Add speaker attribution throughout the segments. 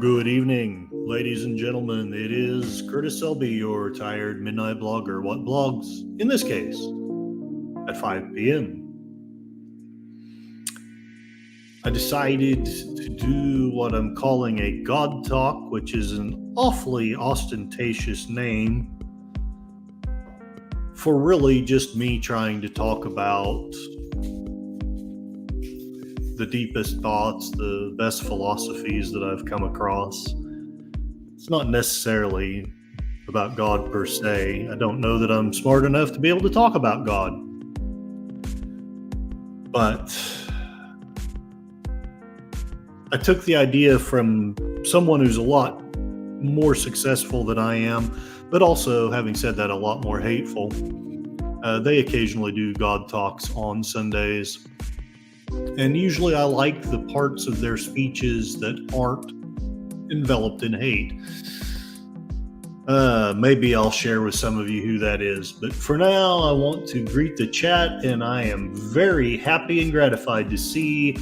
Speaker 1: Good evening, ladies and gentlemen. It is Curtis Selby, your tired midnight blogger. What blogs, in this case, at 5 p.m. I decided to do what I'm calling a God Talk, which is an awfully ostentatious name for really just me trying to talk about the deepest thoughts, the best philosophies that I've come across. It's not necessarily about God per se. I don't know that I'm smart enough to be able to talk about God. But I took the idea from someone who's a lot more successful than I am, but also, having said that, a lot more hateful. They occasionally do God talks on Sundays. And usually I like the parts of their speeches that aren't enveloped in hate. Maybe I'll share with some of you who that is. But for now, I want to greet the chat, and I am very happy and gratified to see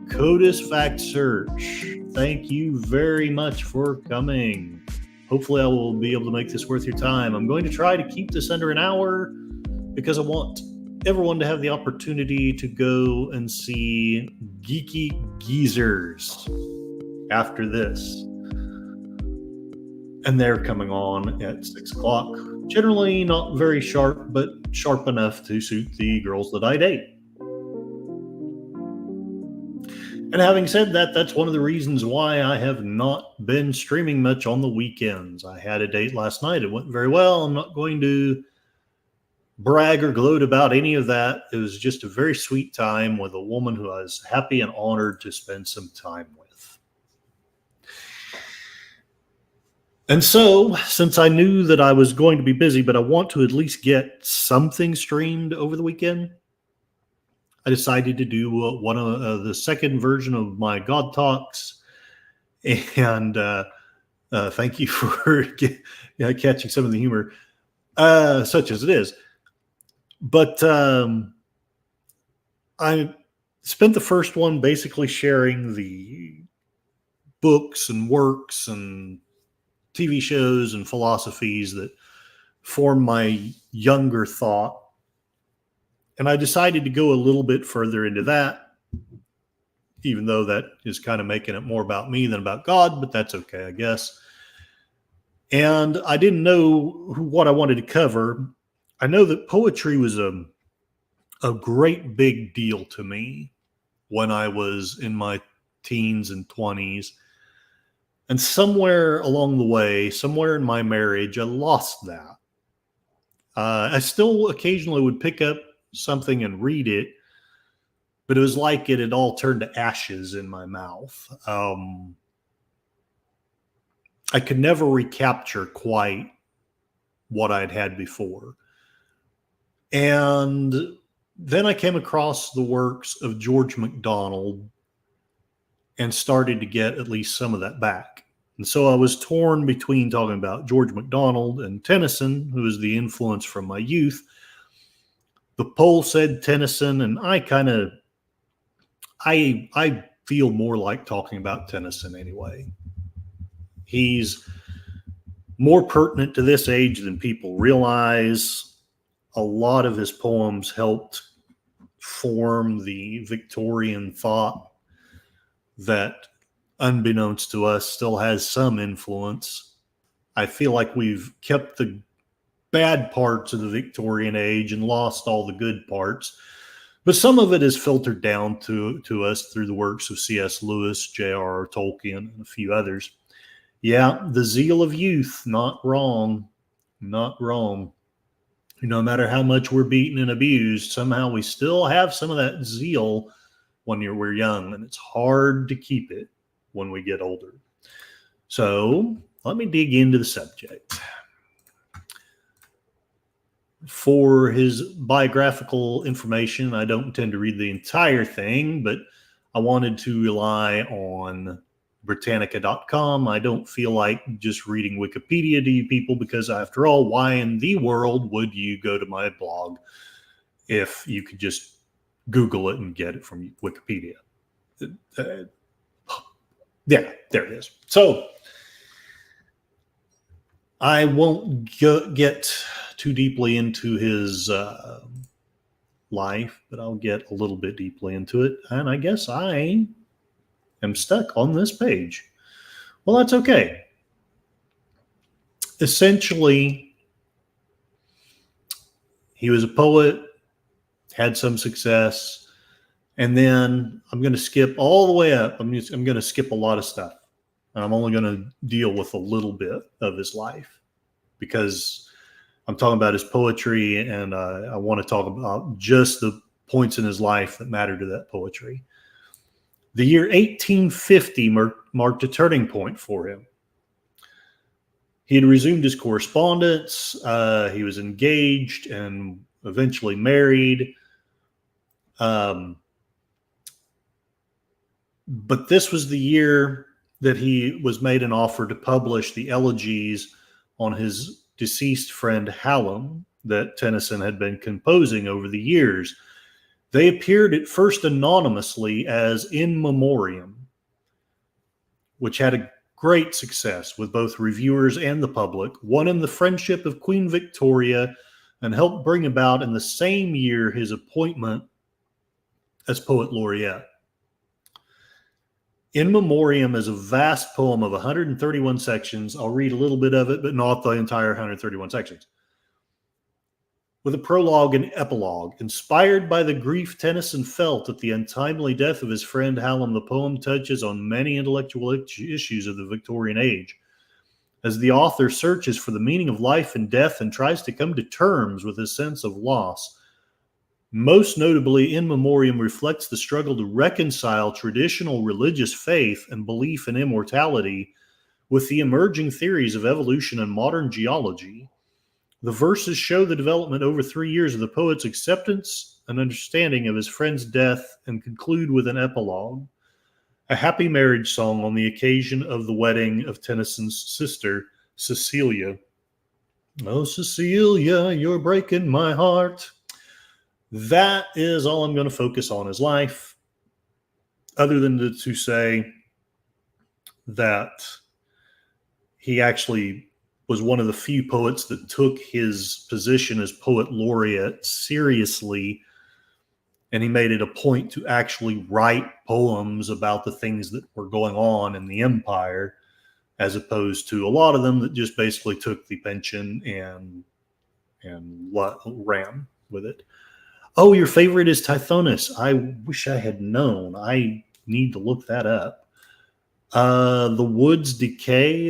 Speaker 1: CODIS Fact Search. Thank you very much for coming. Hopefully I will be able to make this worth your time. I'm going to try to keep this under an hour because I want everyone to have the opportunity to go and see Geeky Geezers after this. And they're coming on at 6 o'clock. Generally not very sharp, but sharp enough to suit the girls that I date. And having said that, that's one of the reasons why I have not been streaming much on the weekends. I had a date last night. It went very well. I'm not going to brag or gloat about any of that. It was just a very sweet time with a woman who I was happy and honored to spend some time with. And so, since I knew that I was going to be busy, but I want to at least get something streamed over the weekend, I decided to do one of the second version of my God Talks. And thank you for catching some of the humor, such as it is. But I spent the first one basically sharing the books and works and TV shows and philosophies that form my younger thought. And I decided to go a little bit further into that, even though that is kind of making it more about me than about God, but that's okay, I guess. And I didn't know what I wanted to cover. I know that poetry was a great big deal to me when I was in my teens and 20s. And somewhere along the way, somewhere in my marriage, I lost that. I still occasionally would pick up something and read it, but it was like it had all turned to ashes in my mouth. I could never recapture quite what I'd had before. And then I came across the works of George MacDonald and started to get at least some of that back. And so I was torn between talking about George MacDonald and Tennyson, who is the influence from my youth. The poll said Tennyson, and I feel more like talking about Tennyson anyway. He's more pertinent to this age than people realize. A lot of his poems helped form the Victorian thought that, unbeknownst to us, still has some influence. I feel like we've kept the bad parts of the Victorian age and lost all the good parts. But some of it is filtered down to us through the works of C.S. Lewis, J.R.R. Tolkien, and a few others. Yeah, the zeal of youth, not wrong. Not wrong. No matter how much we're beaten and abused, somehow we still have some of that zeal when we're young, and it's hard to keep it when we get older. So let me dig into the subject. For his biographical information, I don't intend to read the entire thing, but I wanted to rely on Britannica.com. I don't feel like just reading Wikipedia to you people because, after all, why in the world would you go to my blog if you could just Google it and get it from Wikipedia? Yeah, there it is. So I won't get too deeply into his life, but I'll get a little bit deeply into it. And I guess I am stuck on this page. Well, that's okay. Essentially, he was a poet, had some success, and then I'm going to skip all the way up. I'm going to skip a lot of stuff. And I'm only going to deal with a little bit of his life because I'm talking about his poetry, and I want to talk about just the points in his life that matter to that poetry. The year 1850 marked a turning point for him. He had resumed his correspondence. He was engaged and eventually married. But this was the year that he was made an offer to publish the elegies on his deceased friend Hallam that Tennyson had been composing over the years. They appeared at first anonymously as In Memoriam, which had a great success with both reviewers and the public, won him the friendship of Queen Victoria, and helped bring about in the same year his appointment as poet laureate. In Memoriam is a vast poem of 131 sections. I'll read a little bit of it, but not the entire 131 sections. With a prologue and epilogue. Inspired by the grief Tennyson felt at the untimely death of his friend Hallam, the poem touches on many intellectual issues of the Victorian age. As the author searches for the meaning of life and death and tries to come to terms with his sense of loss, most notably, In Memoriam reflects the struggle to reconcile traditional religious faith and belief in immortality with the emerging theories of evolution and modern geology. The verses show the development over 3 years of the poet's acceptance and understanding of his friend's death and conclude with an epilogue, a happy marriage song on the occasion of the wedding of Tennyson's sister, Cecilia. Oh, Cecilia, you're breaking my heart. That is all I'm going to focus on his life, other than to say that he actually was one of the few poets that took his position as poet laureate seriously, and he made it a point to actually write poems about the things that were going on in the empire, as opposed to a lot of them that just basically took the pension and ran with it. Oh, your favorite is Tithonus. I wish I had known. I need to look that up. The woods decay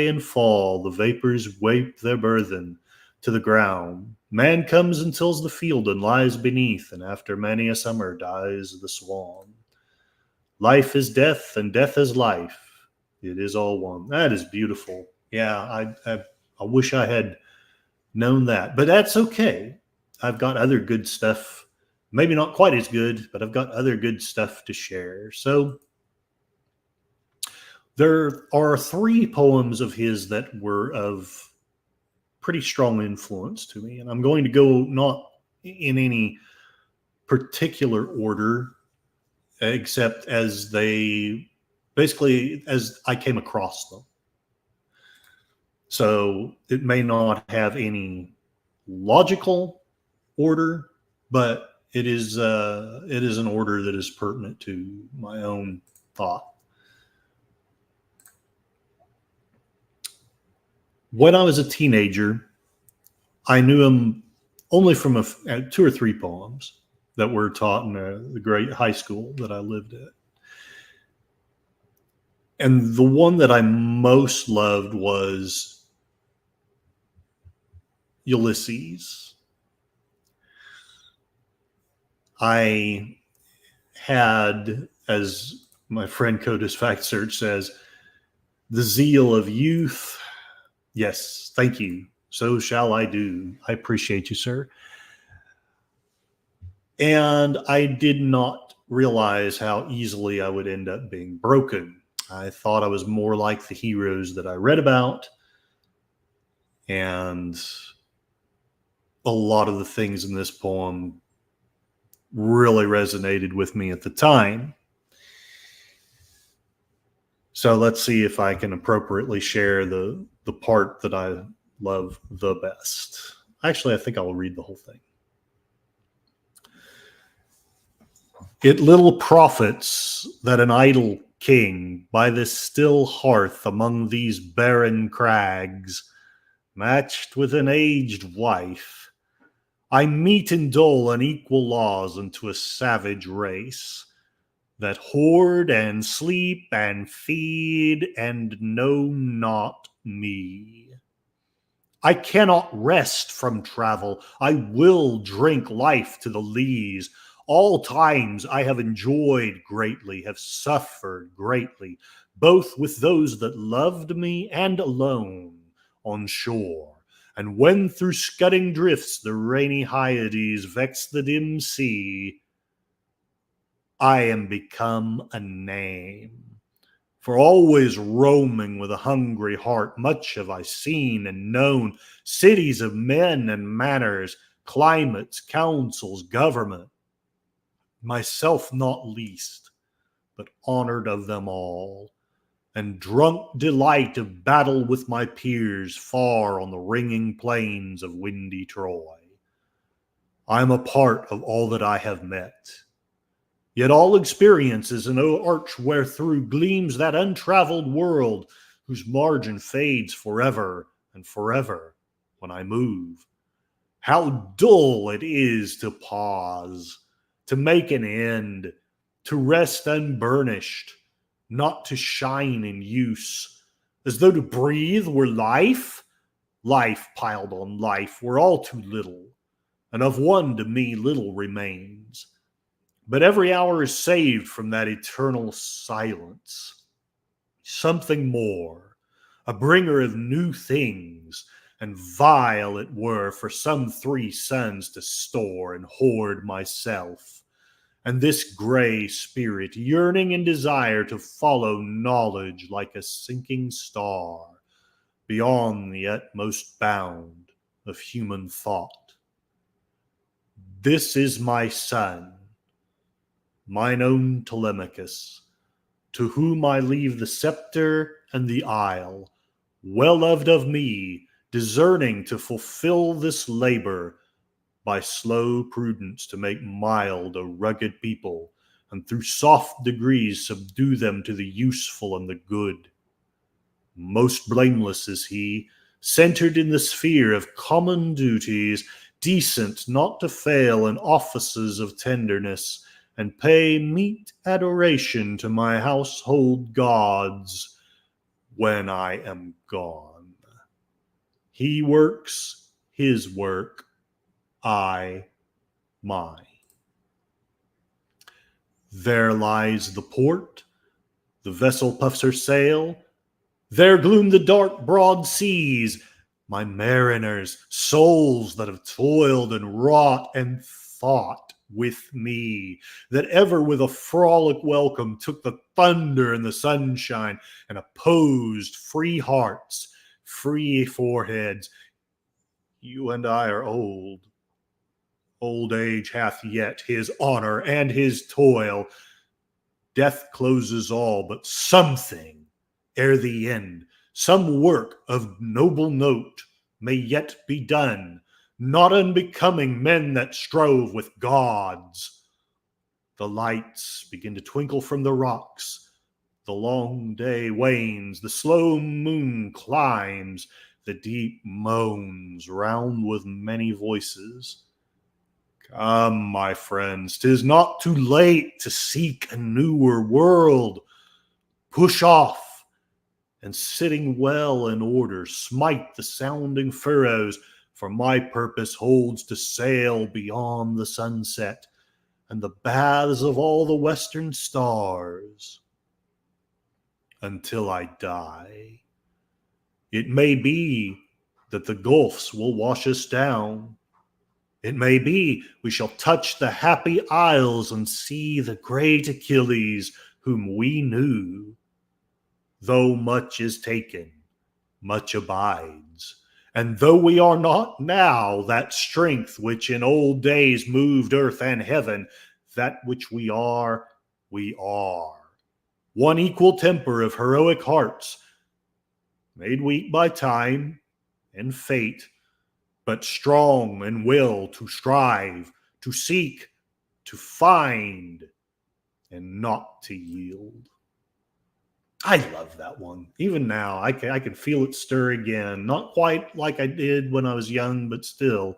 Speaker 1: and fall. The vapors wape their burthen to the ground. Man comes and tills the field and lies beneath, and after many a summer dies the swan. Life is death, and death is life. It is all one. That is beautiful. Yeah, I wish I had known that, but that's okay. I've got other good stuff, maybe not quite as good, but I've got other good stuff to share. So there are 3 poems of his that were of pretty strong influence to me, and I'm going to go not in any particular order, except as I came across them. So it may not have any logical order, but it is an order that is pertinent to my own thought. When I was a teenager, I knew him only from 2 or 3 poems that were taught in the great high school that I lived at. And the one that I most loved was Ulysses. I had, as my friend Codis Fact Search says, the zeal of youth. Yes, thank you. So shall I do. I appreciate you, sir. And I did not realize how easily I would end up being broken. I thought I was more like the heroes that I read about, and a lot of the things in this poem really resonated with me at the time. So let's see if I can appropriately share the part that I love the best. Actually, I think I'll read the whole thing. It little profits that an idle king by this still hearth among these barren crags, matched with an aged wife, I meet and dole unequal laws unto a savage race, that hoard and sleep and feed and know not me. I cannot rest from travel. I will drink life to the lees. All times I have enjoyed greatly, have suffered greatly, both with those that loved me and alone on shore. And when through scudding drifts the rainy Hyades vex the dim sea, I am become a name. For always roaming with a hungry heart, much have I seen and known, cities of men and manners, climates, councils, government, myself not least, but honored of them all, and drunk delight of battle with my peers far on the ringing plains of windy Troy. I am a part of all that I have met. Yet all experience is an arch wherethrough gleams that untraveled world, whose margin fades forever and forever when I move. How dull it is to pause, to make an end, to rest unburnished, not to shine in use, as though to breathe were life. Life piled on life were all too little, and of one to me little remains. But every hour is saved from that eternal silence. Something more, a bringer of new things, and vile it were for some 3 suns to store and hoard myself, and this gray spirit yearning and desire to follow knowledge like a sinking star beyond the utmost bound of human thought. This is my son, mine own Telemachus, to whom I leave the scepter and the isle, well loved of me, discerning to fulfill this labor, by slow prudence to make mild a rugged people, and through soft degrees subdue them to the useful and the good. Most blameless is he, centered in the sphere of common duties, decent not to fail in offices of tenderness, and pay meet adoration to my household gods when I am gone. He works his work, I mine. There lies the port, the vessel puffs her sail, there gloom the dark broad seas, my mariners, souls that have toiled and wrought and thought with me, that ever with a frolic welcome took the thunder and the sunshine, and opposed free hearts, free foreheads. You and I are old. Old age hath yet his honor and his toil. Death closes all, but something ere the end, some work of noble note may yet be done, not unbecoming men that strove with gods. The lights begin to twinkle from the rocks. The long day wanes, the slow moon climbs, the deep moans round with many voices. Come, my friends, 'tis not too late to seek a newer world. Push off, and sitting well in order, smite the sounding furrows, for my purpose holds to sail beyond the sunset and the baths of all the western stars until I die. It may be that the gulfs will wash us down. It may be we shall touch the happy isles and see the great Achilles whom we knew. Though much is taken, much abides. And though we are not now that strength which in old days moved earth and heaven, that which we are, we are. one equal temper of heroic hearts, made weak by time and fate, but strong in will to strive, to seek, to find, and not to yield. I love that one. Even now, I can feel it stir again. Not quite like I did when I was young, but still.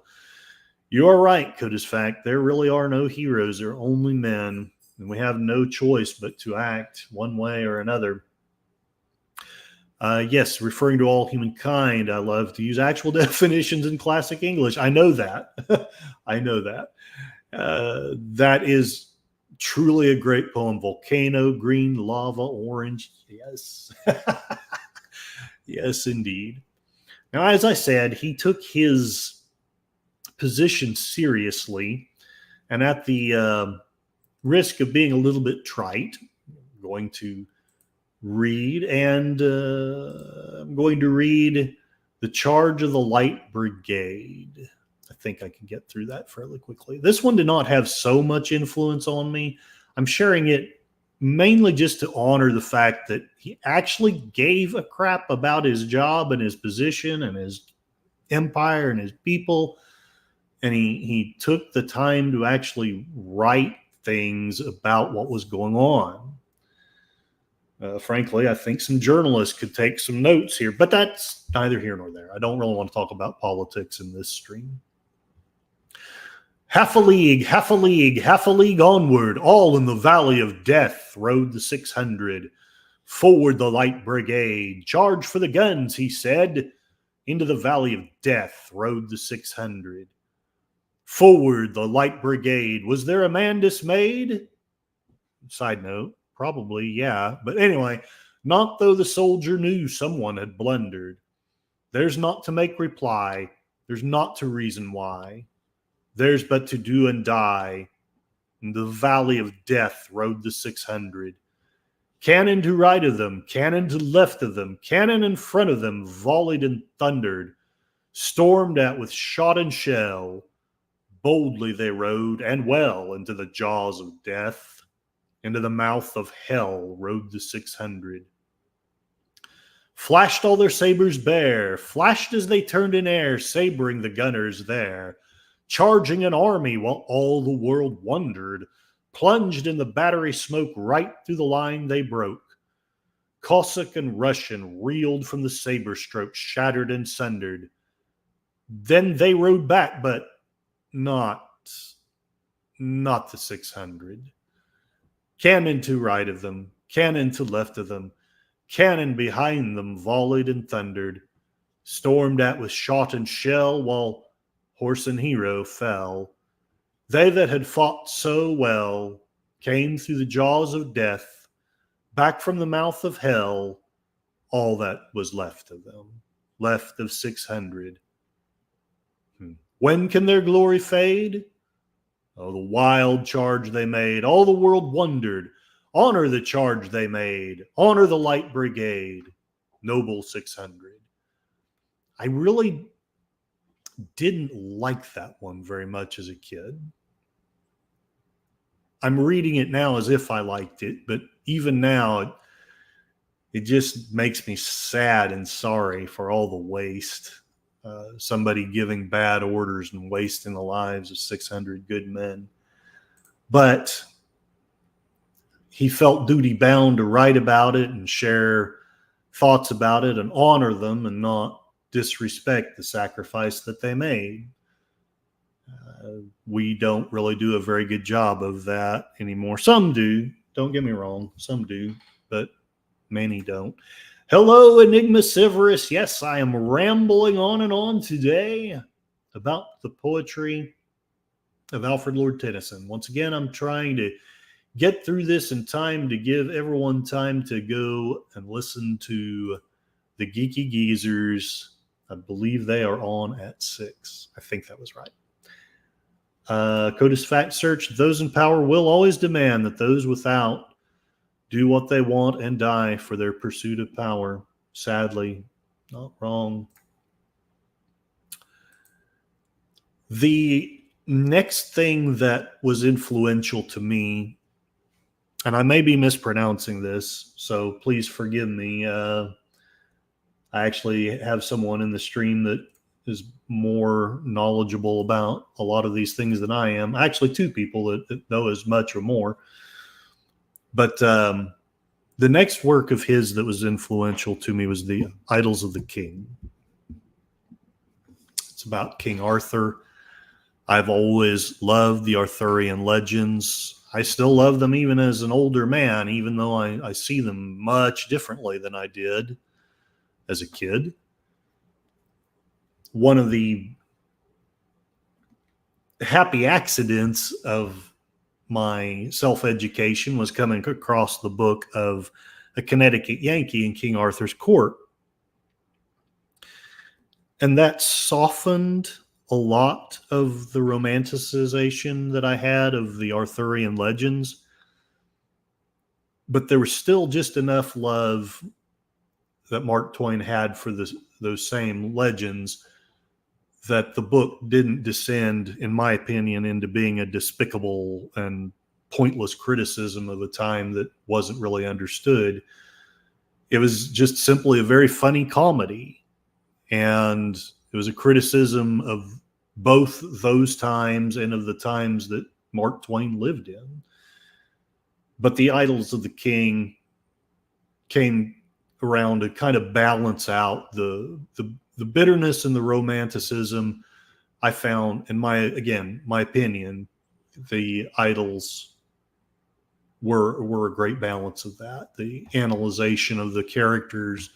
Speaker 1: You are right, Coda's fact. There really are no heroes. There are only men, and we have no choice but to act one way or another. Yes, referring to all humankind, I love to use actual definitions in classic English. I know that. I know that. That is truly a great poem. Volcano, green, lava, orange. Yes. Yes, indeed. Now, as I said, he took his position seriously, and at the risk of being a little bit trite, I'm going to read, and I'm going to read The Charge of the Light Brigade. I think I can get through that fairly quickly. This one did not have so much influence on me. I'm sharing it mainly just to honor the fact that he actually gave a crap about his job and his position and his empire and his people. And he took the time to actually write things about what was going on. Frankly, I think some journalists could take some notes here, but that's neither here nor there. I don't really want to talk about politics in this stream. Half a league, half a league, half a league onward, all in the valley of death rode the 600. Forward the light brigade, charge for the guns, he said. Into the valley of death rode the 600. Forward the light brigade, was there a man dismayed? Side note, probably, yeah. But anyway, not though the soldier knew someone had blundered. There's not to make reply, there's not to reason why. There's but to do and die. In the valley of death rode the 600. Cannon to right of them, cannon to left of them, cannon in front of them volleyed and thundered, stormed at with shot and shell. Boldly they rode, and well, into the jaws of death. Into the mouth of hell rode the 600. Flashed all their sabers bare, flashed as they turned in air, sabering the gunners there. Charging an army while all the world wondered, plunged in the battery smoke right through the line they broke. Cossack and Russian reeled from the saber stroke, shattered and sundered. Then they rode back, but not the 600. Cannon to right of them, cannon to left of them, cannon behind them volleyed and thundered, stormed at with shot and shell while horse and hero fell. They that had fought so well came through the jaws of death, back from the mouth of hell, all that was left of them, left of 600. When can their glory fade? Oh, the wild charge they made, all the world wondered. Honor the charge they made, honor the light brigade, noble 600. I really didn't like that one very much as a kid. I'm reading it now as if I liked it, but even now, it just makes me sad and sorry for all the waste. Somebody giving bad orders and wasting the lives of 600 good men. But he felt duty bound to write about it and share thoughts about it and honor them and not disrespect the sacrifice that they made. We don't really do a very good job of that anymore. Some do, don't get me wrong, some do, but many don't. Hello, Enigma Severus. Yes, I am rambling on and on today about the poetry of Alfred Lord Tennyson. Once again, I'm trying to get through this in time to give everyone time to go and listen to the Geeky Geezers. I believe they are on at 6. I think that was right. Coda's Fact Search. Those in power will always demand that those without do what they want and die for their pursuit of power. Sadly, not wrong. The next thing that was influential to me and I may be mispronouncing this, so please forgive me. I actually have someone in the stream that is more knowledgeable about a lot of these things than I am. Actually, two people that know as much or more. But the next work of his that was influential to me was The Idylls of the King. It's about King Arthur. I've always loved the Arthurian legends. I still love them even as an older man, even though I see them much differently than I did as a kid. One of the happy accidents of my self-education was coming across the book of A Connecticut Yankee in King Arthur's Court. And that softened a lot of the romanticization that I had of the Arthurian legends. But there was still just enough love that Mark Twain had for those same legends that the book didn't descend, in my opinion, into being a despicable and pointless criticism of a time that wasn't really understood. It was just simply a very funny comedy. And it was a criticism of both those times and of the times that Mark Twain lived in. But The Idylls of the King came around to kind of balance out the bitterness and the romanticism. I found, in my opinion, the Idylls were a great balance of that. The analyzation of the characters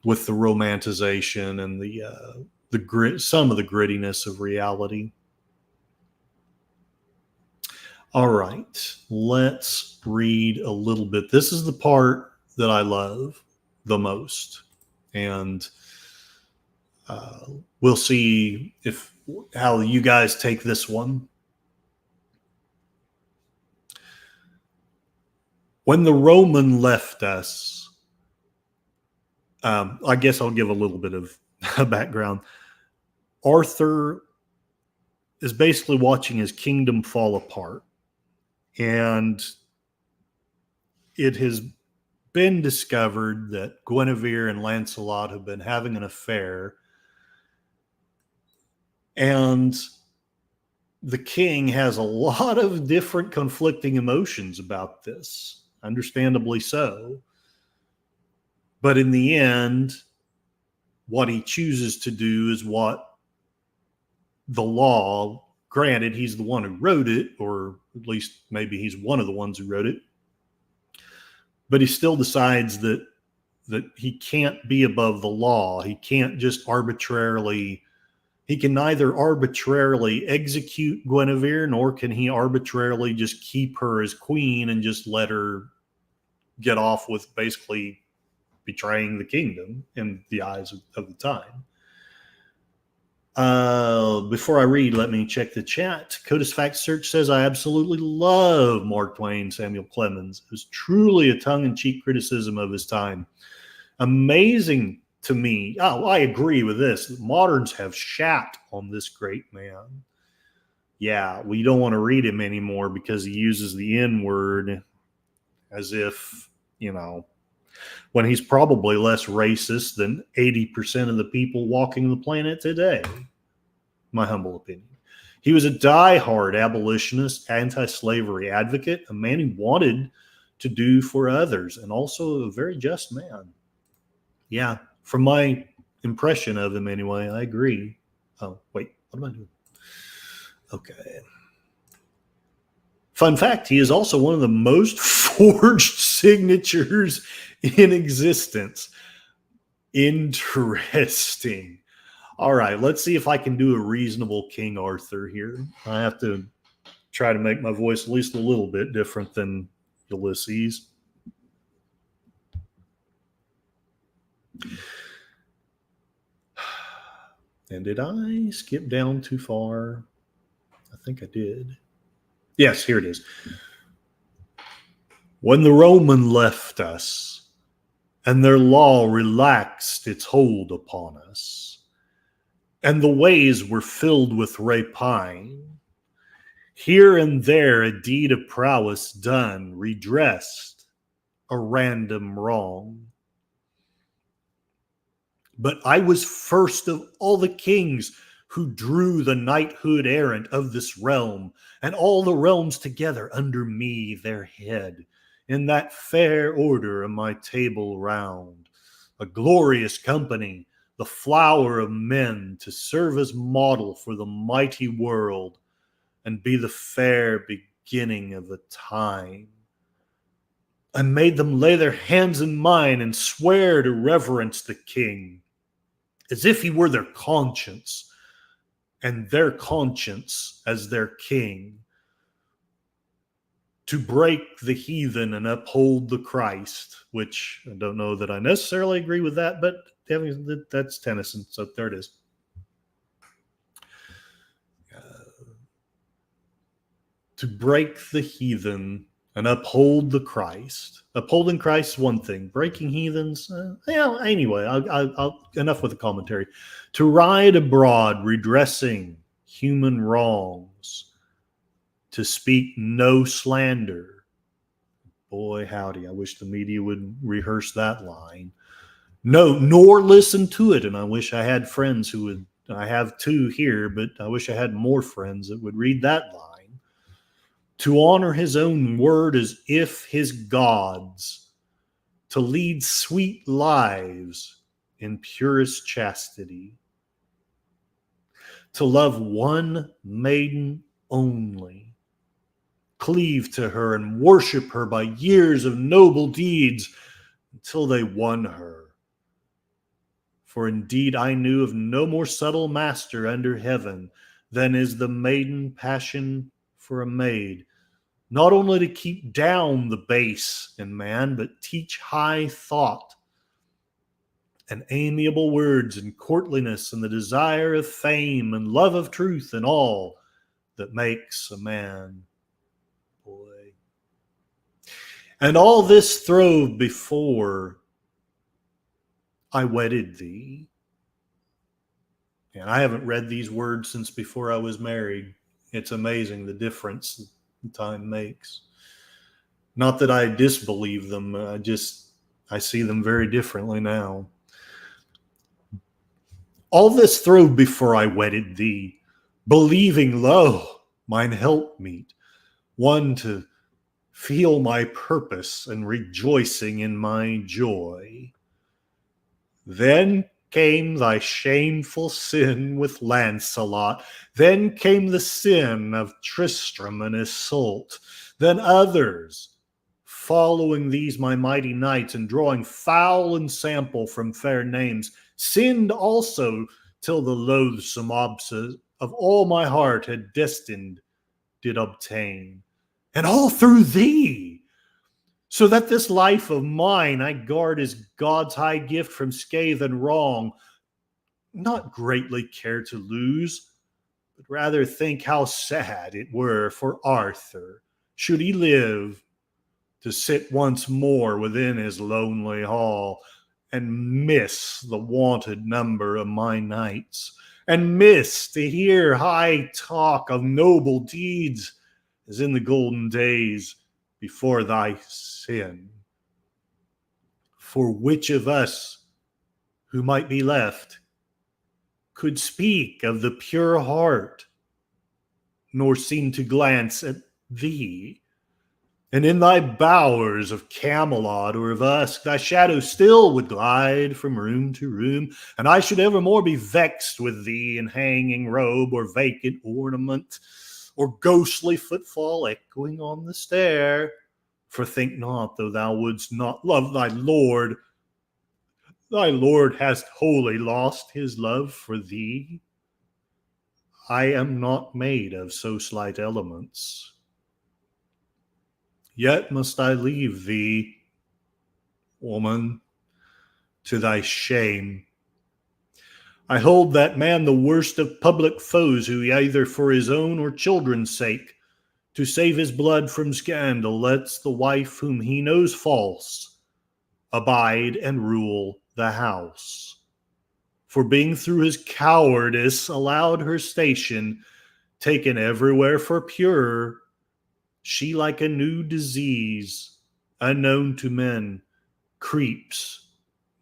Speaker 1: with the romanticization and the grit, some of the grittiness of reality. All right, let's read a little bit. This is the part that I love the most, and we'll see how you guys take this one. When the Roman left us, I guess I'll give a little bit of background. Arthur is basically watching his kingdom fall apart, and it has been discovered that Guinevere and Lancelot have been having an affair, and the king has a lot of different conflicting emotions about this, understandably so. But in the end, what he chooses to do is what the law, granted, he's the one who wrote it, or at least maybe he's one of the ones who wrote it, but he still decides that he can't be above the law. He can't just arbitrarily, he can neither arbitrarily execute Guinevere, nor can he arbitrarily just keep her as queen and just let her get off with basically betraying the kingdom in the eyes of the time. Before I read, let me check the chat. Codis Fact Search says, I absolutely love Mark Twain, Samuel Clemens. It was truly a tongue-in-cheek criticism of his time. Amazing to me. Oh, I agree with this. Moderns have shat on this great man. Yeah, we don't want to read him anymore because he uses the N-word as if, when he's probably less racist than 80% of the people walking the planet today. My humble opinion. He was a diehard abolitionist, anti-slavery advocate, a man who wanted to do for others, and also a very just man. Yeah, from my impression of him anyway, I agree. Oh, wait, what am I doing? Okay. Fun fact, he is also one of the most forged signatures in existence. Interesting. All right, let's see if I can do a reasonable King Arthur here. I have to try to make my voice at least a little bit different than Ulysses. And did I skip down too far? I think I did. Yes, here it is. When the Roman left us, and their law relaxed its hold upon us, and the ways were filled with rapine, Here and there a deed of prowess done, redressed a random wrong. But I was first of all the kings who drew the knighthood errant of this realm, and all the realms together under me their head, in that fair order of my table round, a glorious company, the flower of men, to serve as model for the mighty world, and be the fair beginning of the time. I made them lay their hands in mine and swear to reverence the king, as if he were their conscience, and their conscience as their king, to break the heathen and uphold the Christ, which I don't know that I necessarily agree with that, but that's Tennyson, so there it is. To break the heathen and uphold the Christ. Upholding Christ is one thing. Breaking heathens, anyway, I'll enough with the commentary. To ride abroad, redressing human wrongs. To speak no slander. Boy, howdy, I wish the media would rehearse that line. No, nor listen to it, and I wish I had friends who would. I have two here, but I wish I had more friends that would read that line. To honor his own word as if his God's, to lead sweet lives in purest chastity, to love one maiden only, cleave to her and worship her by years of noble deeds until they won her. For indeed I knew of no more subtle master under heaven than is the maiden passion for a maid, not only to keep down the base in man, but teach high thought and amiable words and courtliness and the desire of fame and love of truth and all that makes a man boy. And all this throve before I wedded thee. And I haven't read these words since before I was married. It's amazing the difference time makes. Not that I disbelieve them, I see them very differently now. All this throve before I wedded thee, believing, lo, mine helpmeet, one to feel my purpose and rejoicing in my joy. Then came thy shameful sin with Lancelot. Then came the sin of Tristram and Iseult. Then others, following these my mighty knights, and drawing foul ensample from fair names, sinned also till the loathsome obsess of all my heart had destined did obtain. And all through thee, so that this life of mine I guard as God's high gift from scathe and wrong, not greatly care to lose, but rather think how sad it were for Arthur, should he live, to sit once more within his lonely hall, and miss the wonted number of my nights, and miss to hear high talk of noble deeds, as in the golden days before thy sin. For which of us who might be left could speak of the pure heart, nor seem to glance at thee? And in thy bowers of Camelot or of Usk, thy shadow still would glide from room to room, and I should evermore be vexed with thee in hanging robe or vacant ornament, or ghostly footfall echoing on the stair. For think not, though thou wouldst not love thy Lord hast wholly lost his love for thee. I am not made of so slight elements. Yet must I leave thee, woman, to thy shame. I hold that man the worst of public foes, who either for his own or children's sake, to save his blood from scandal, lets the wife whom he knows false abide and rule the house. For being through his cowardice allowed her station, taken everywhere for pure, she like a new disease, unknown to men, creeps,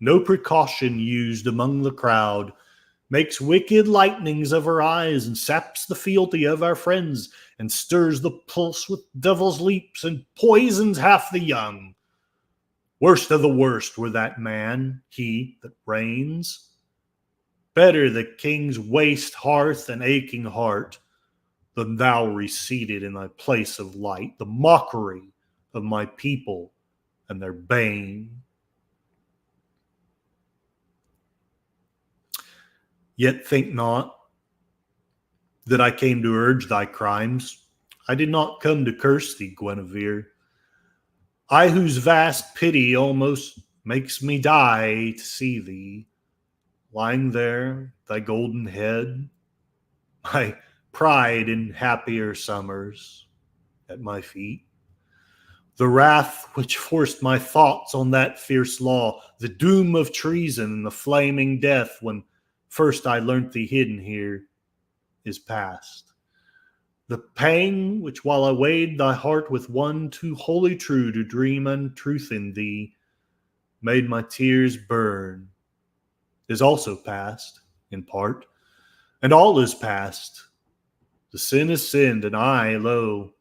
Speaker 1: no precaution used among the crowd, makes wicked lightnings of her eyes, and saps the fealty of our friends, and stirs the pulse with devil's leaps, and poisons half the young. Worst of the worst were that man, he that reigns. Better the king's waste hearth and aching heart than thou reseated in thy place of light, the mockery of my people and their bane. Yet think not that I came to urge thy crimes. I did not come to curse thee, Guinevere. I whose vast pity almost makes me die to see thee, lying there, thy golden head, my pride in happier summers, at my feet. The wrath which forced my thoughts on that fierce law, the doom of treason and the flaming death when first I learnt thee hidden here, is past. The pang which while I weighed thy heart with one too wholly true to dream untruth in thee, made my tears burn, is also past, in part, and all is past. The sin is sinned, and I, lo,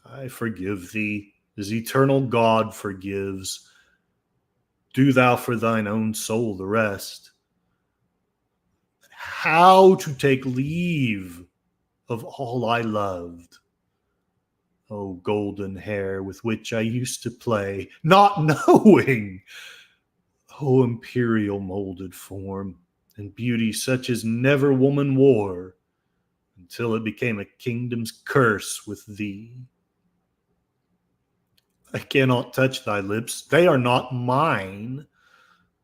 Speaker 1: I forgive thee, as eternal God forgives. Do thou for thine own soul the rest. How to take leave of all I loved. Oh, golden hair with which I used to play, not knowing. Oh, imperial molded form, and beauty such as never woman wore, until it became a kingdom's curse with thee. I cannot touch thy lips, they are not mine,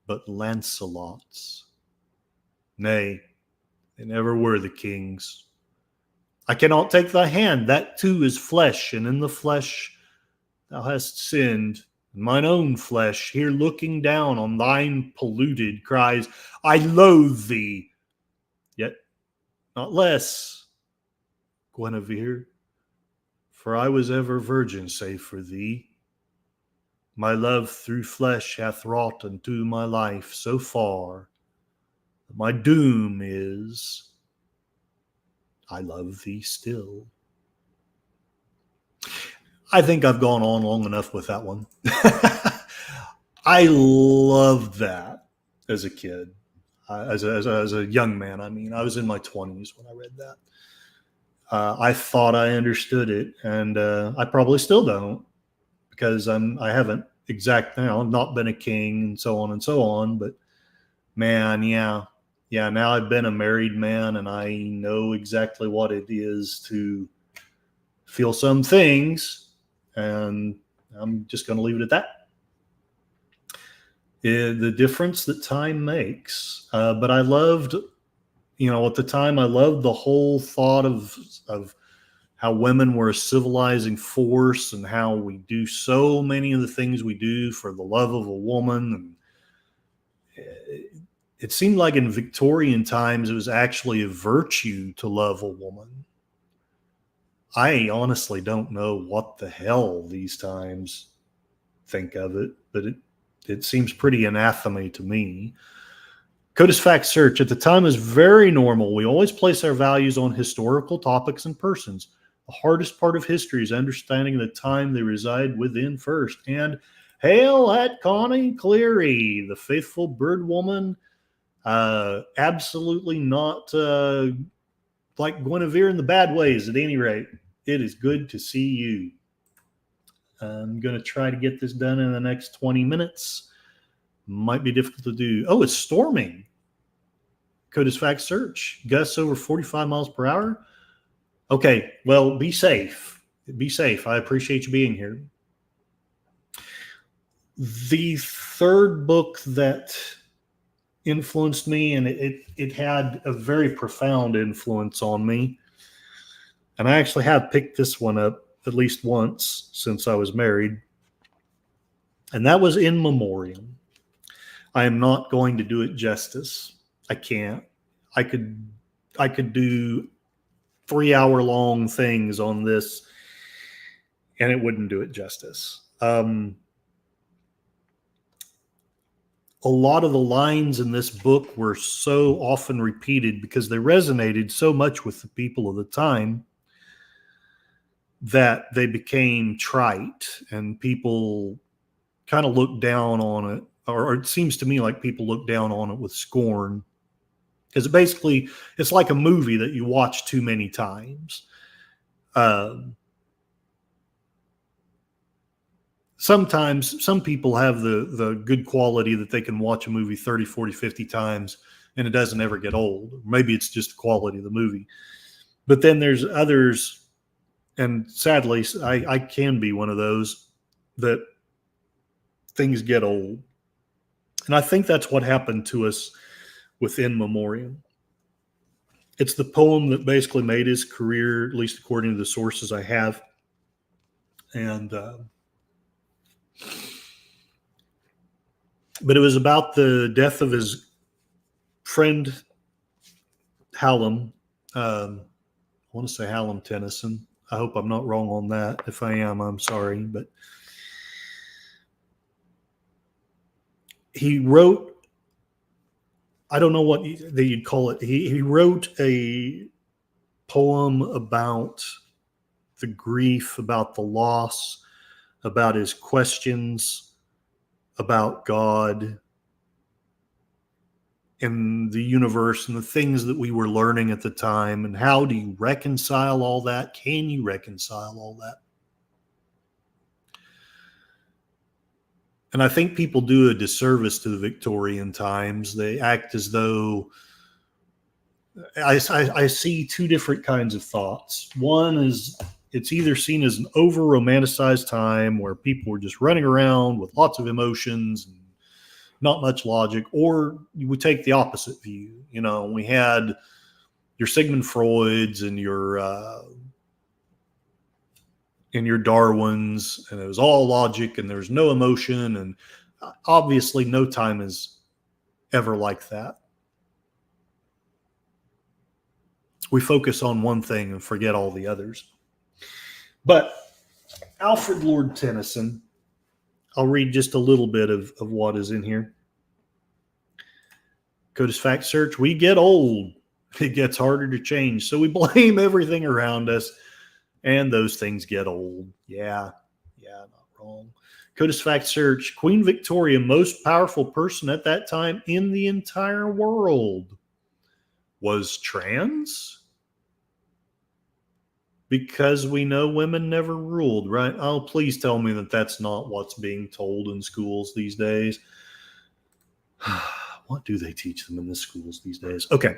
Speaker 1: but Lancelot's. Nay, they never were the king's. I cannot take thy hand, that too is flesh, and in the flesh thou hast sinned. And mine own flesh, here looking down on thine polluted, cries, I loathe thee, yet not less, Guinevere, for I was ever virgin save for thee. My love through flesh hath wrought unto my life so far that my doom is I love thee still. I think I've gone on long enough with that one. I loved that as a kid, as a young man. I mean, I was in my 20s when I read that. I thought I understood it, and I probably still don't, because I haven't I've not been a king and so on. But man, yeah. Now I've been a married man, and I know exactly what it is to feel some things, and I'm just going to leave it at that. The difference that time makes. But I loved, at the time, I loved the whole thought of how women were a civilizing force, and how we do so many of the things we do for the love of a woman. And it seemed like in Victorian times, it was actually a virtue to love a woman. I honestly don't know what the hell these times think of it, but it seems pretty anathema to me. CODIS fact search at the time is very normal. We always place our values on historical topics and persons. The hardest part of history is understanding the time they reside within first. And hail at Connie Cleary, the faithful bird woman. Absolutely not like Guinevere in the bad ways, at any rate. It is good to see you. I'm going to try to get this done in the next 20 minutes. Might be difficult to do. Oh, it's storming. CODIS fact search. Gusts over 45 miles per hour. Okay, well, be safe. Be safe. I appreciate you being here. The third book that influenced me, and it had a very profound influence on me, and I actually have picked this one up at least once since I was married, and that was In Memoriam. I am not going to do it justice. I can't. I could do 3-hour long things on this, and it wouldn't do it justice. A lot of the lines in this book were so often repeated because they resonated so much with the people of the time that they became trite, and people kind of looked down on it, or it seems to me like people look down on it with scorn, because basically it's like a movie that you watch too many times. Sometimes some people have the good quality that they can watch a movie 30, 40, 50 times and it doesn't ever get old. Maybe it's just the quality of the movie. But then there's others, and sadly, I can be one of those, that things get old. And I think that's what happened to us with In Memoriam. It's the poem that basically made his career, at least according to the sources I have. And but it was about the death of his friend Hallam. I want to say Hallam Tennyson. I hope I'm not wrong on that. If I am, I'm sorry. But he wrote, I don't know what you'd call it. He wrote a poem about the grief, about the loss, about his questions about God and the universe and the things that we were learning at the time. And how do you reconcile all that? Can you reconcile all that? And I think people do a disservice to the Victorian times. They act as though, I see two different kinds of thoughts. One is it's either seen as an over romanticized time where people were just running around with lots of emotions and not much logic, or you would take the opposite view. You know, we had your Sigmund Freuds and your Darwins, and it was all logic and there was no emotion. And obviously no time is ever like that. We focus on one thing and forget all the others. But Alfred Lord Tennyson, I'll read just a little bit of what is in here. Codis Fact Search, we get old. It gets harder to change. So we blame everything around us, and those things get old. Yeah, not wrong. Codis Fact Search, Queen Victoria, most powerful person at that time in the entire world, was trans? Because we know women never ruled, right? Oh, please tell me that that's not what's being told in schools these days. What do they teach them in the schools these days? Okay.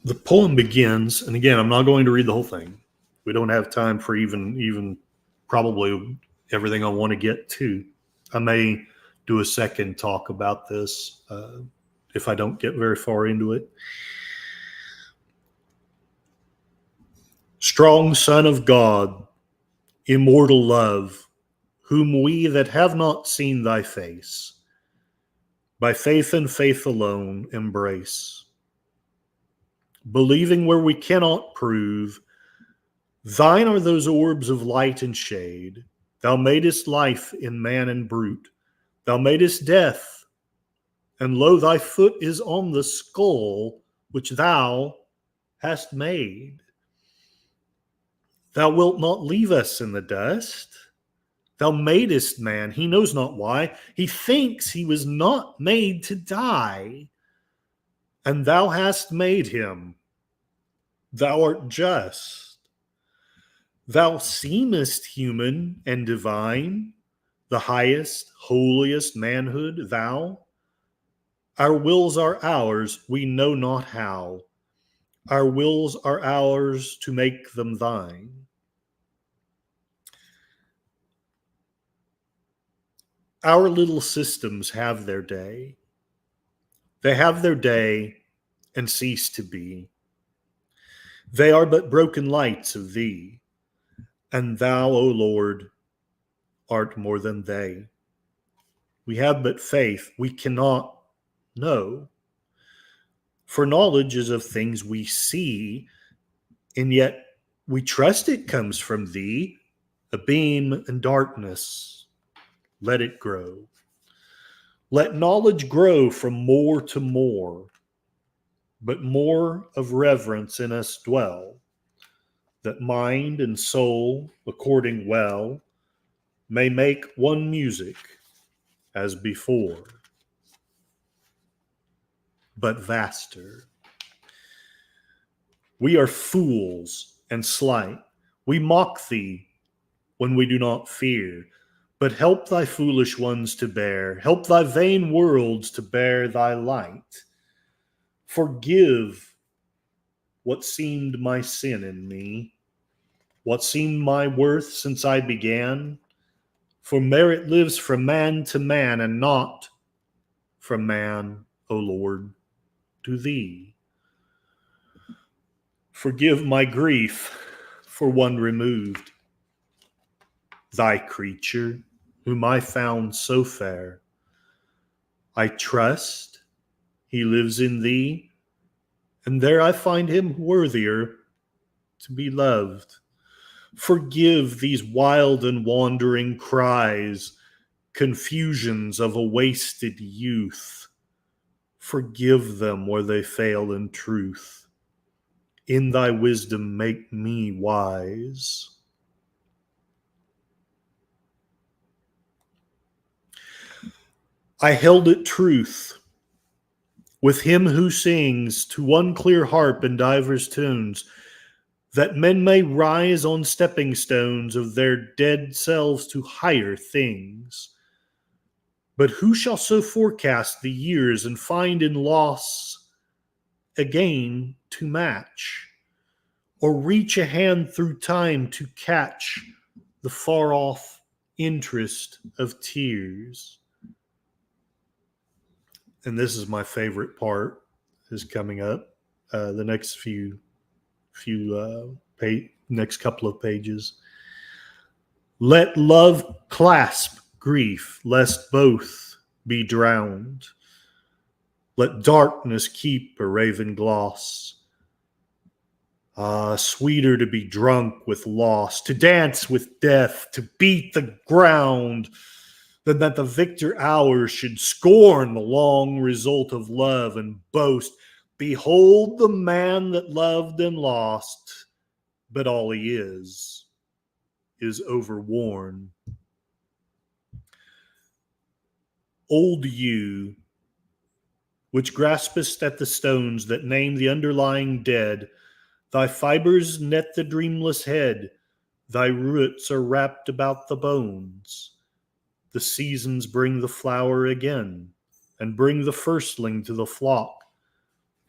Speaker 1: The poem begins, and again, I'm not going to read the whole thing. We don't have time for even probably everything I want to get to. I may do a second talk about this if I don't get very far into it. Strong Son of God, immortal love, whom we that have not seen thy face, by faith and faith alone embrace. Believing where we cannot prove, thine are those orbs of light and shade. Thou madest life in man and brute. Thou madest death, and lo, thy foot is on the skull which thou hast made. Thou wilt not leave us in the dust. Thou madest man, he knows not why. He thinks he was not made to die. And thou hast made him. Thou art just. Thou seemest human and divine, the highest, holiest manhood, thou. Our wills are ours, we know not how. Our wills are ours to make them thine. Our little systems have their day. They have their day and cease to be. They are but broken lights of thee, and thou, O Lord, art more than they. We have but faith. We cannot know. For knowledge is of things we see, and yet we trust it comes from thee, a beam in darkness. Let it grow. Let knowledge grow from more to more, but more of reverence in us dwell, that mind and soul, according well, may make one music as before, but vaster. We are fools and slight. We mock thee when we do not fear, but help thy foolish ones to bear, help thy vain worlds to bear thy light. Forgive what seemed my sin in me, what seemed my worth since I began, for merit lives from man to man, and not from man, O Lord, to thee. Forgive my grief for one removed, thy creature, whom I found so fair. I trust he lives in thee, and there I find him worthier to be loved. Forgive these wild and wandering cries, confusions of a wasted youth. Forgive them where they fail in truth. In thy wisdom make me wise. I held it truth with him who sings to one clear harp in divers tunes, that men may rise on stepping stones of their dead selves to higher things. But who shall so forecast the years and find in loss again to match, or reach a hand through time to catch the far-off interest of tears? And this is my favorite part, is coming up. The next next couple of pages. Let love clasp grief, lest both be drowned. Let darkness keep a raven gloss. Ah, sweeter to be drunk with loss, to dance with death, to beat the ground, than that the victor hours should scorn the long result of love and boast, behold the man that loved and lost, but all he is overworn. Old you, which graspest at the stones that name the underlying dead, thy fibers net the dreamless head, thy roots are wrapped about the bones. The seasons bring the flower again, and bring the firstling to the flock,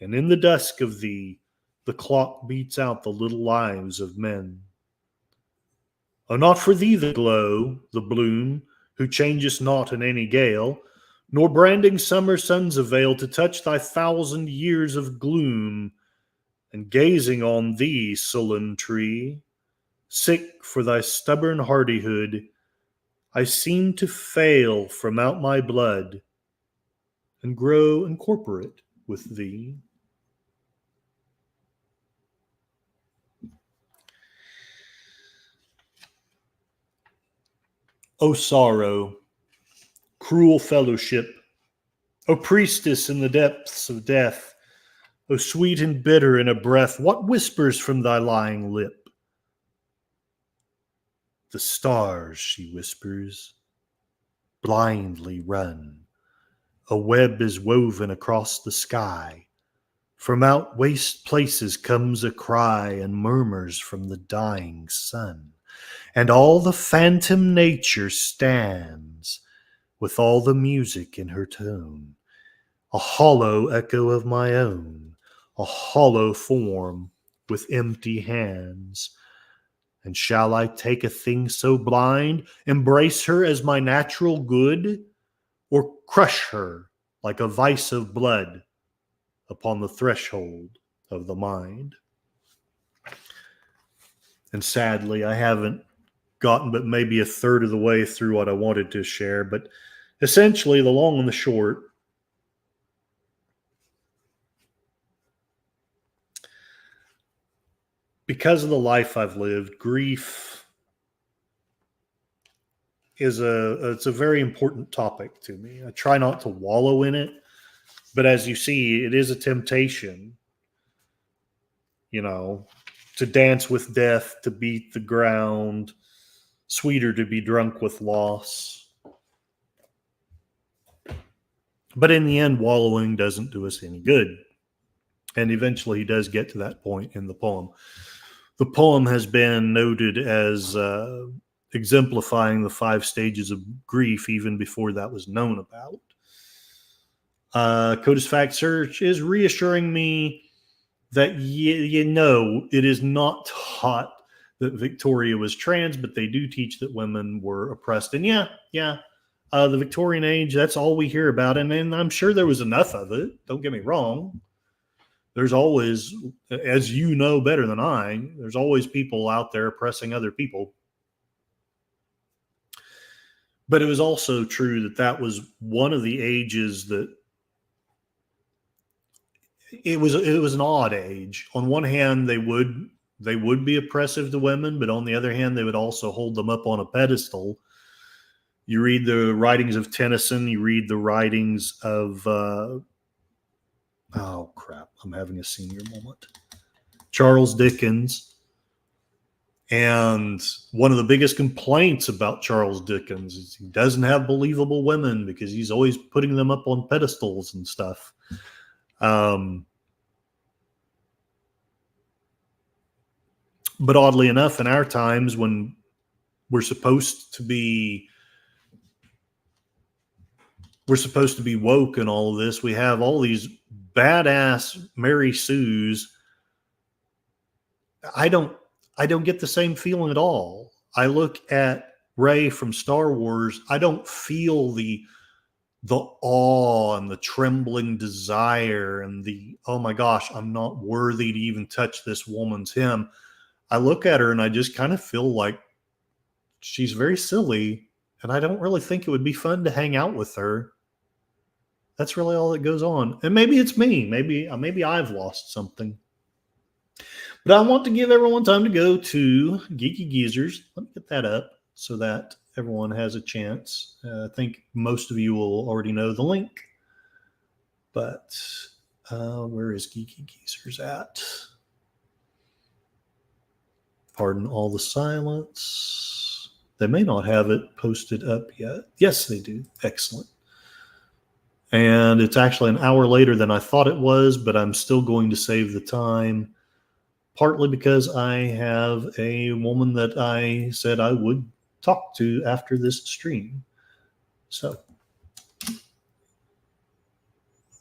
Speaker 1: and in the dusk of thee the clock beats out the little lives of men. Oh, not for thee the glow, the bloom, who changest not in any gale, nor branding summer suns avail to touch thy 1,000 years of gloom. And gazing on thee, sullen tree, sick for thy stubborn hardihood, I seem to fail from out my blood, and grow incorporate with thee. O sorrow, cruel fellowship, O priestess in the depths of death, O sweet and bitter in a breath, what whispers from thy lying lip? The stars, she whispers, blindly run. A web is woven across the sky. From out waste places comes a cry and murmurs from the dying sun. And all the phantom nature stands with all the music in her tone, a hollow echo of my own, a hollow form with empty hands. And shall I take a thing so blind, embrace her as my natural good, or crush her like a vice of blood upon the threshold of the mind? And sadly, I haven't gotten but maybe a third of the way through what I wanted to share, but essentially, the long and the short, because of the life I've lived, grief is it's a very important topic to me. I try not to wallow in it, but as you see, it is a temptation, to dance with death, to beat the ground, sweeter to be drunk with loss. But in the end, wallowing doesn't do us any good. And eventually he does get to that point in the poem. The poem has been noted as exemplifying the 5 stages of grief even before that was known about. Coda's Fact Search is reassuring me that, it is not taught that Victoria was trans, but they do teach that women were oppressed. And the Victorian age, that's all we hear about. And I'm sure there was enough of it. Don't get me wrong. There's always, as you know better than I, there's always people out there oppressing other people. But it was also true that was one of the ages that it was an odd age. On one hand, they would be oppressive to women, but on the other hand, they would also hold them up on a pedestal. You read the writings of Tennyson, you read the writings of oh crap, I'm having a senior moment. Charles Dickens. And one of the biggest complaints about Charles Dickens is he doesn't have believable women because he's always putting them up on pedestals and stuff. But oddly enough, in our times when we're supposed to be woke and all of this, we have all these badass Mary Sues. I don't get the same feeling at all. I look at Rey from Star Wars. I don't feel the awe and the trembling desire and the, oh my gosh, I'm not worthy to even touch this woman's hem. I look at her and I just kind of feel like she's very silly, and I don't really think it would be fun to hang out with her. That's really all that goes on. And maybe it's me. Maybe I've lost something. But I want to give everyone time to go to Geeky Geezers. Let me get that up so that everyone has a chance. I think most of you will already know the link. But where is Geeky Geezers at? Pardon all the silence. They may not have it posted up yet. Yes, they do. Excellent. And it's actually an hour later than I thought it was, but I'm still going to save the time, partly because I have a woman that I said I would talk to after this stream. So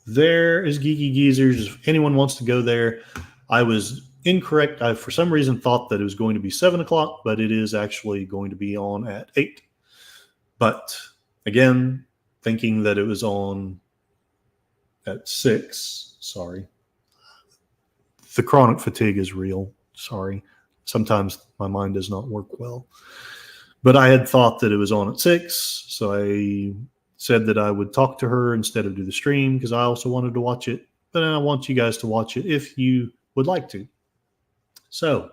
Speaker 1: there is Geeky Geezers. If anyone wants to go there, I was incorrect. I, for some reason, thought that it was going to be 7 o'clock, but it is actually going to be on at 8. But again, thinking that it was on at 6. Sorry. The chronic fatigue is real. Sorry. Sometimes my mind does not work well. But I had thought that it was on at 6, so I said that I would talk to her instead of do the stream because I also wanted to watch it. But I want you guys to watch it if you would like to. So,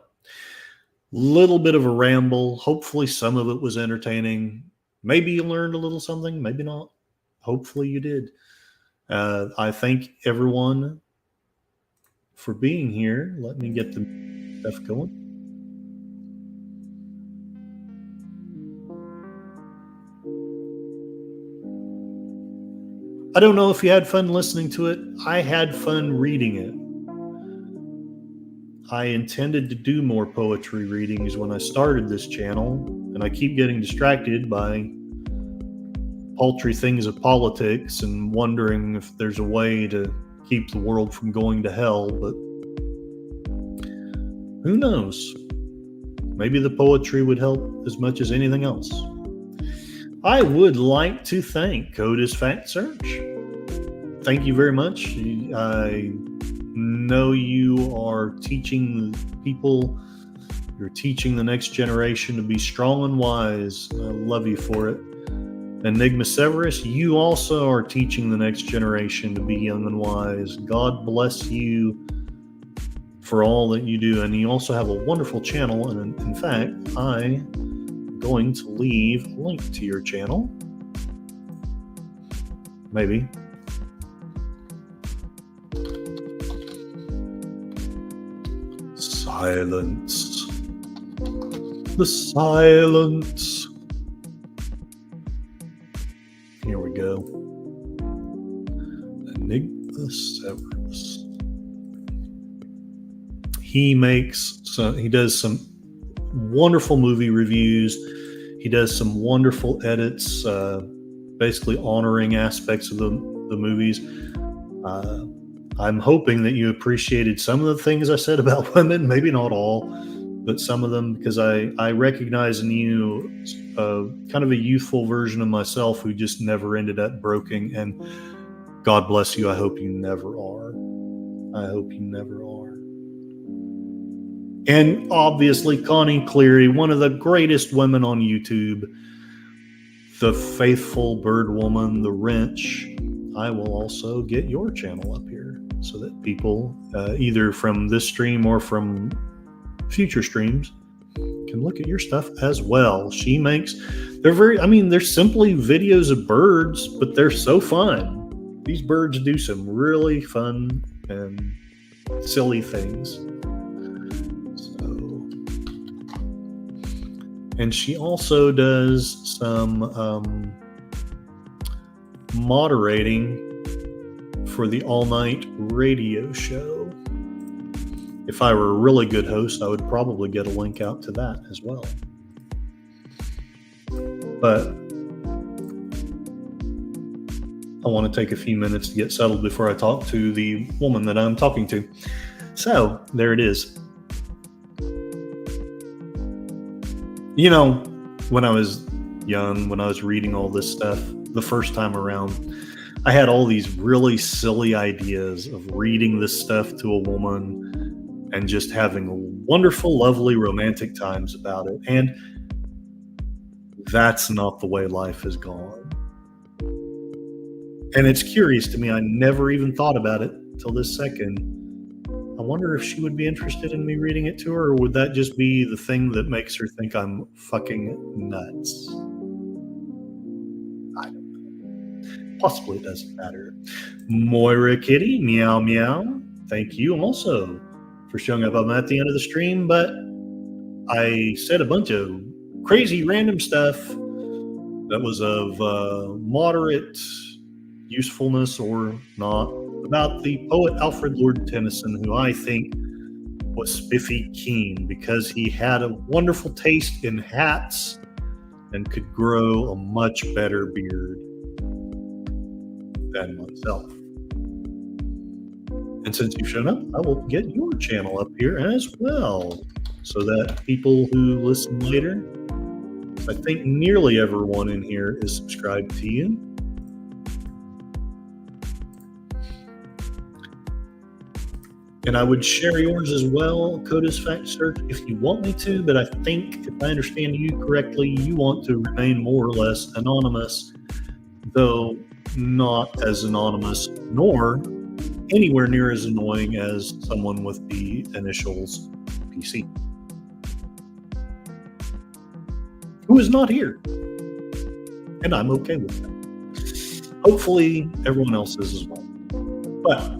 Speaker 1: little bit of a ramble. Hopefully some of it was entertaining. Maybe you learned a little something, maybe not. Hopefully you did. I thank everyone for being here. Let me get the stuff going. I don't know if you had fun listening to it. I had fun reading it. I intended to do more poetry readings when I started this channel, and I keep getting distracted by paltry things of politics and wondering if there's a way to keep the world from going to hell, but who knows? Maybe the poetry would help as much as anything else. I would like to thank Coda's Fact Search. Thank you very much. I know you are teaching people, you're teaching the next generation to be strong and wise. I love you for it. Enigma Severus, you also are teaching the next generation to be young and wise. God bless you for all that you do. And you also have a wonderful channel. And in fact, I'm going to leave a link to your channel. Maybe. Silence. The silence. Here we go. Enigma Severus. He does some wonderful movie reviews. He does some wonderful edits, basically honoring aspects of the movies. I'm hoping that you appreciated some of the things I said about women, maybe not all, but some of them, because I recognize in you kind of a youthful version of myself who just never ended up broken. And God bless you. I hope you never are. I hope you never are. And obviously, Connie Cleary, one of the greatest women on YouTube, the faithful bird woman, the wrench. I will also get your channel up here so that people, either from this stream or from future streams, can look at your stuff as well. They're simply videos of birds, but they're so fun. These birds do some really fun and silly things. And she also does some moderating for the all-night radio show. If I were a really good host, I would probably get a link out to that as well. But I want to take a few minutes to get settled before I talk to the woman that I'm talking to. So, there it is. You know, when I was young, when I was reading all this stuff the first time around, I had all these really silly ideas of reading this stuff to a woman and just having wonderful, lovely, romantic times about it. And that's not the way life has gone. And it's curious to me, I never even thought about it till this second. I wonder if she would be interested in me reading it to her, or would that just be the thing that makes her think I'm fucking nuts? I don't know. Possibly it doesn't matter. Moira Kitty, meow meow. Thank you also for showing up. I'm at the end of the stream, but I said a bunch of crazy random stuff that was of moderate usefulness or not, about the poet Alfred Lord Tennyson, who I think was spiffy keen because he had a wonderful taste in hats and could grow a much better beard than myself. And since you've shown up, I will get your channel up here as well, so that people who listen later, I think nearly everyone in here is subscribed to you. And I would share yours as well, Coda's Fact Search, if you want me to, but I think, if I understand you correctly, you want to remain more or less anonymous, though not as anonymous nor anywhere near as annoying as someone with the initials PC, who is not here. And I'm okay with that. Hopefully everyone else is as well. But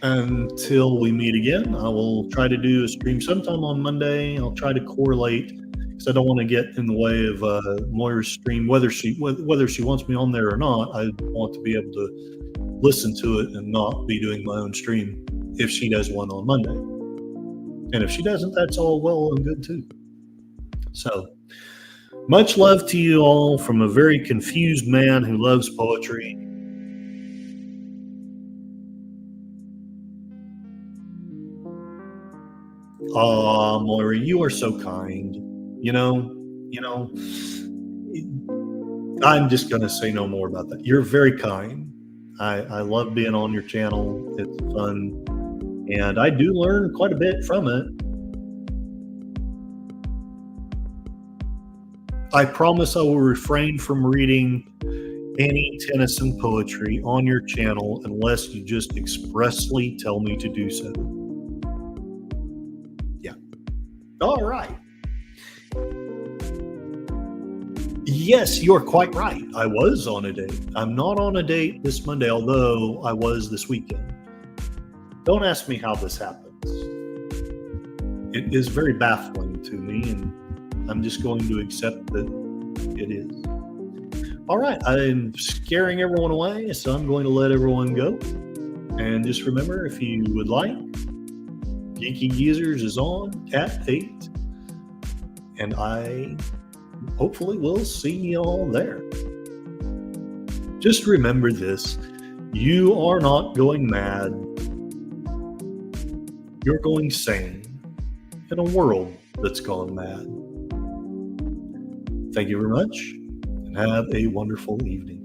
Speaker 1: until we meet again, I will try to do a stream sometime on Monday. I'll try to correlate, because I don't want to get in the way of Moira's stream, whether she wants me on there or not. I want to be able to listen to it and not be doing my own stream if she does one on Monday. And if she doesn't, that's all well and good too. So, much love to you all from a very confused man who loves poetry. Moira, you are so kind. You know, I'm just going to say no more about that. You're very kind. I love being on your channel. It's fun. And I do learn quite a bit from it. I promise I will refrain from reading any Tennyson poetry on your channel unless you just expressly tell me to do so. Yeah. All right. Yes, you're quite right. I was on a date. I'm not on a date this Monday, although I was this weekend. Don't ask me how this happens. It is very baffling to me, and I'm just going to accept that it is. All right, I'm scaring everyone away, so I'm going to let everyone go. And just remember, if you would like, Geeky Geezers is on at 8. And I hopefully will see y'all there. Just remember this. You are not going mad. You're going sane in a world that's gone mad. Thank you very much, and have a wonderful evening.